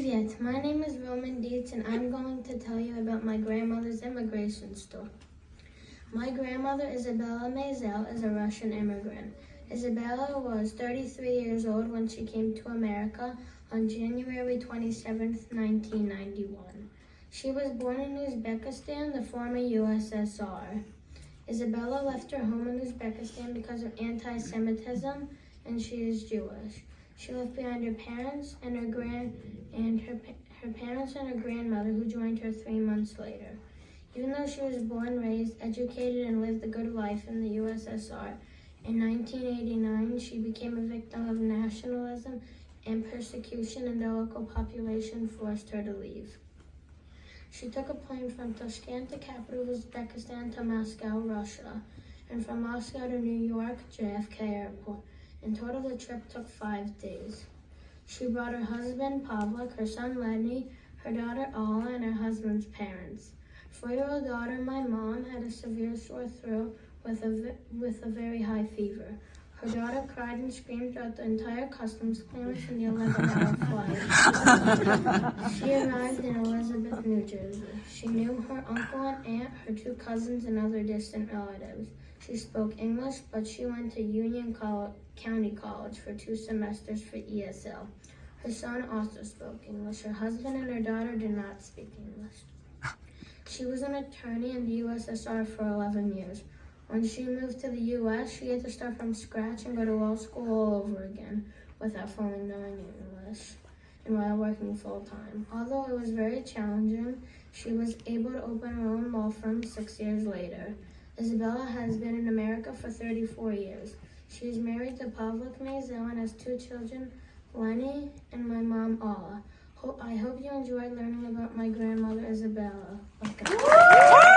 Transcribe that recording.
Привет, my name is Roman Dietz and I'm going to tell you about my grandmother's immigration story. My grandmother, Isabella Maisel, is a Russian immigrant. Isabella was 33 years old when she came to America on January 27, 1991. She was born in Uzbekistan, the former USSR. Isabella left her home in Uzbekistan because of anti-Semitism, and she is Jewish. She left behind her parents and her parents and her grandmother, who joined her 3 months later. Even though she was born, raised, educated, and lived a good life in the USSR, in 1989 she became a victim of nationalism and persecution, and the local population forced her to leave. She took a plane from Tashkent, the capital of Uzbekistan, to Moscow, Russia, and from Moscow to New York, JFK Airport. In total, the trip took 5 days. She brought her husband, Pavlik, her son, Lenny, her daughter, Alla, and her husband's parents. 4-year-old daughter, my mom, had a severe sore throat with a very high fever. Her daughter cried and screamed throughout the entire customs clearance in the 11-hour flight. She arrived in Elizabeth, New Jersey. She knew her uncle and aunt, her 2 cousins, and other distant relatives. She spoke English, but she went to Union County College for 2 semesters for ESL. Her son also spoke English. Her husband and her daughter did not speak English. She was an attorney in the USSR for 11 years. When she moved to the U.S., she had to start from scratch and go to law school all over again without fully knowing English and while working full-time. Although it was very challenging, she was able to open her own law firm 6 years later. Isabella has been in America for 34 years. She is married to Pavlik Maisel and has 2 children, Lenny and my mom, Alla. I hope you enjoyed learning about my grandmother, Isabella. Okay.